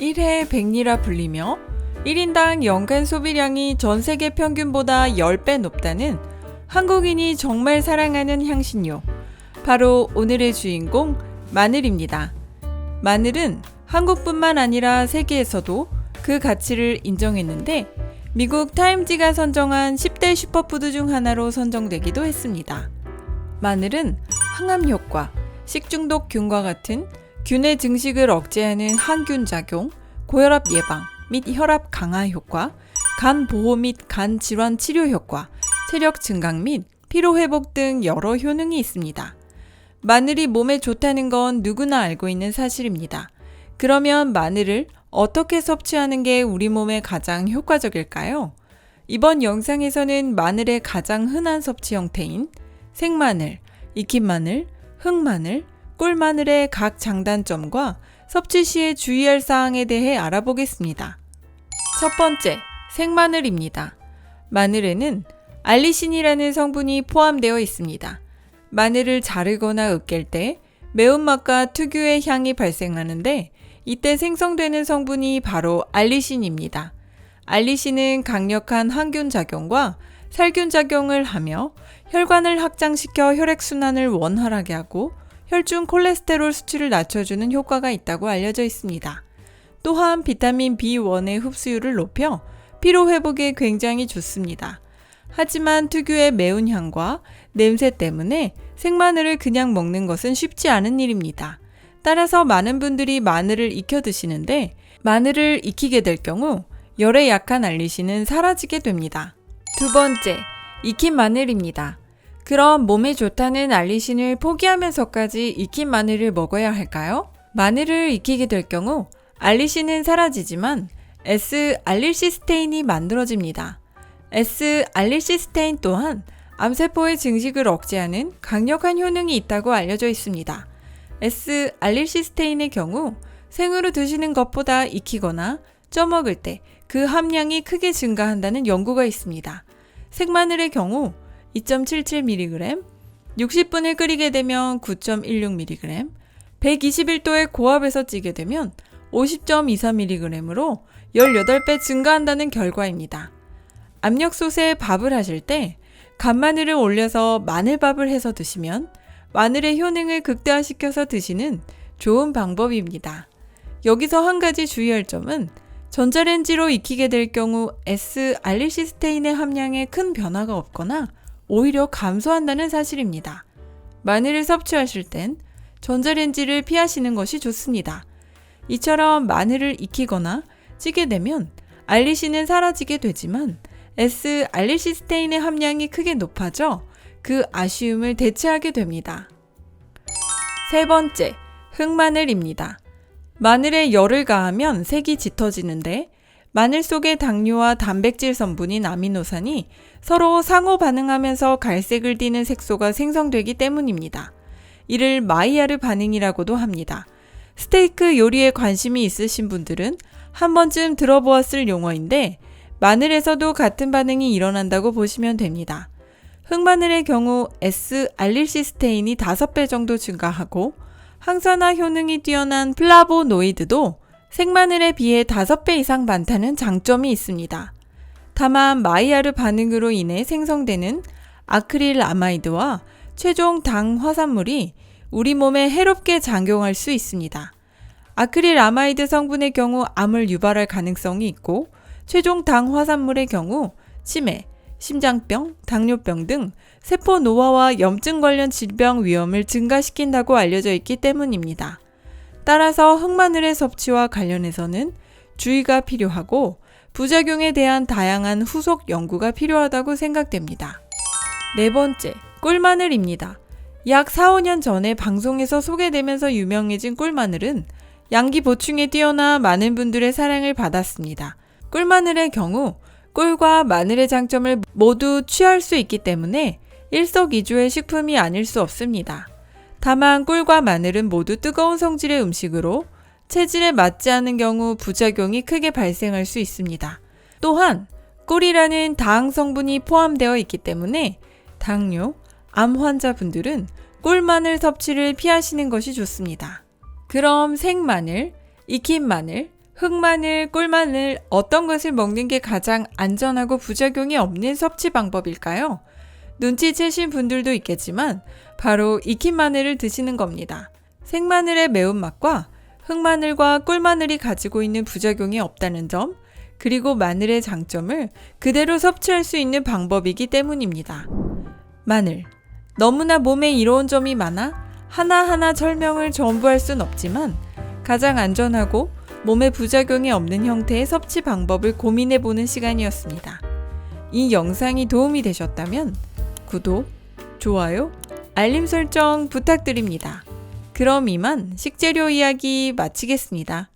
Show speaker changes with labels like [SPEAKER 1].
[SPEAKER 1] 1회 100리라 불리며 1인당 연간 소비량이 전 세계 평균보다 10배 높다는 한국인이 정말 사랑하는 향신료. 바로 오늘의 주인공 마늘입니다. 마늘은 한국뿐만 아니라 세계에서도 그 가치를 인정했는데 미국 타임지가 선정한 10대 슈퍼푸드 중 하나로 선정되기도 했습니다. 마늘은 항암 효과, 식중독 균과 같은 균의 증식을 억제하는 항균 작용, 고혈압 예방 및 혈압 강화 효과, 간 보호 및 간 질환 치료 효과, 체력 증강 및 피로 회복 등 여러 효능이 있습니다. 마늘이 몸에 좋다는 건 누구나 알고 있는 사실입니다. 그러면 마늘을 어떻게 섭취하는 게 우리 몸에 가장 효과적일까요? 이번 영상에서는 마늘의 가장 흔한 섭취 형태인 생마늘, 익힌 마늘, 흑마늘, 꿀마늘의 각 장단점과 섭취 시에 주의할 사항에 대해 알아보겠습니다. 첫 번째, 생마늘입니다. 마늘에는 알리신이라는 성분이 포함되어 있습니다. 마늘을 자르거나 으깰 때 매운맛과 특유의 향이 발생하는데 이때 생성되는 성분이 바로 알리신입니다. 알리신은 강력한 항균 작용과 살균 작용을 하며 혈관을 확장시켜 혈액순환을 원활하게 하고 혈중 콜레스테롤 수치를 낮춰주는 효과가 있다고 알려져 있습니다. 또한 비타민 B1의 흡수율을 높여 피로 회복에 굉장히 좋습니다. 하지만 특유의 매운 향과 냄새 때문에 생마늘을 그냥 먹는 것은 쉽지 않은 일입니다. 따라서 많은 분들이 마늘을 익혀 드시는데 마늘을 익히게 될 경우 열에 약한 알리신은 사라지게 됩니다. 두 번째, 익힌 마늘입니다. 그럼 몸에 좋다는 알리신을 포기하면서까지 익힌 마늘을 먹어야 할까요? 마늘을 익히게 될 경우 알리신은 사라지지만 S-알릴시스테인이 만들어집니다. S-알릴시스테인 또한 암세포의 증식을 억제하는 강력한 효능이 있다고 알려져 있습니다. S-알릴시스테인의 경우 생으로 드시는 것보다 익히거나 쪄먹을 때 그 함량이 크게 증가한다는 연구가 있습니다. 생마늘의 경우 2.77mg, 60분을 끓이게 되면 9.16mg, 121도의 고압에서 찌게 되면 50.24mg으로 18배 증가한다는 결과입니다. 압력솥에 밥을 하실 때 간마늘을 올려서 마늘밥을 해서 드시면 마늘의 효능을 극대화시켜서 드시는 좋은 방법입니다. 여기서 한 가지 주의할 점은 전자레인지로 익히게 될 경우 S-알릴시스테인의 함량에 큰 변화가 없거나 오히려 감소한다는 사실입니다. 마늘을 섭취하실 땐 전자레인지를 피하시는 것이 좋습니다. 이처럼 마늘을 익히거나 찌게 되면 알리신은 사라지게 되지만 S-알릴시스테인의 함량이 크게 높아져 그 아쉬움을 대체하게 됩니다. 세 번째, 흑마늘입니다. 마늘에 열을 가하면 색이 짙어지는데 마늘 속의 당류와 단백질 성분인 아미노산이 서로 상호 반응하면서 갈색을 띠는 색소가 생성되기 때문입니다. 이를 마이야르 반응이라고도 합니다. 스테이크 요리에 관심이 있으신 분들은 한 번쯤 들어보았을 용어인데 마늘에서도 같은 반응이 일어난다고 보시면 됩니다. 흑마늘의 경우 S-알릴시스테인이 5배 정도 증가하고 항산화 효능이 뛰어난 플라보노이드도 생마늘에 비해 5배 이상 많다는 장점이 있습니다. 다만 마이야르 반응으로 인해 생성되는 아크릴아마이드와 최종 당 화산물이 우리 몸에 해롭게 작용할 수 있습니다. 아크릴아마이드 성분의 경우 암을 유발할 가능성이 있고 최종 당 화산물의 경우 치매, 심장병, 당뇨병 등 세포 노화와 염증 관련 질병 위험을 증가시킨다고 알려져 있기 때문입니다. 따라서 흑마늘의 섭취와 관련해서는 주의가 필요하고 부작용에 대한 다양한 후속 연구가 필요하다고 생각됩니다. 네 번째, 꿀마늘입니다. 약 4, 5년 전에 방송에서 소개되면서 유명해진 꿀마늘은 양기 보충에 뛰어나 많은 분들의 사랑을 받았습니다. 꿀마늘의 경우 꿀과 마늘의 장점을 모두 취할 수 있기 때문에 일석이조의 식품이 아닐 수 없습니다. 다만 꿀과 마늘은 모두 뜨거운 성질의 음식으로 체질에 맞지 않은 경우 부작용이 크게 발생할 수 있습니다. 또한 꿀이라는 다항 성분이 포함되어 있기 때문에 당뇨, 암 환자분들은 꿀마늘 섭취를 피하시는 것이 좋습니다. 그럼 생마늘, 익힌 마늘, 흑마늘, 꿀마늘 어떤 것을 먹는 게 가장 안전하고 부작용이 없는 섭취 방법일까요? 눈치채신 분들도 있겠지만 바로 익힌 마늘을 드시는 겁니다. 생마늘의 매운맛과 흑마늘과 꿀마늘이 가지고 있는 부작용이 없다는 점, 그리고 마늘의 장점을 그대로 섭취할 수 있는 방법이기 때문입니다. 마늘. 너무나 몸에 이로운 점이 많아 하나하나 설명을 전부 할 순 없지만 가장 안전하고 몸에 부작용이 없는 형태의 섭취 방법을 고민해보는 시간이었습니다. 이 영상이 도움이 되셨다면 구독, 좋아요, 알림 설정 부탁드립니다. 그럼 이만 식재료 이야기 마치겠습니다.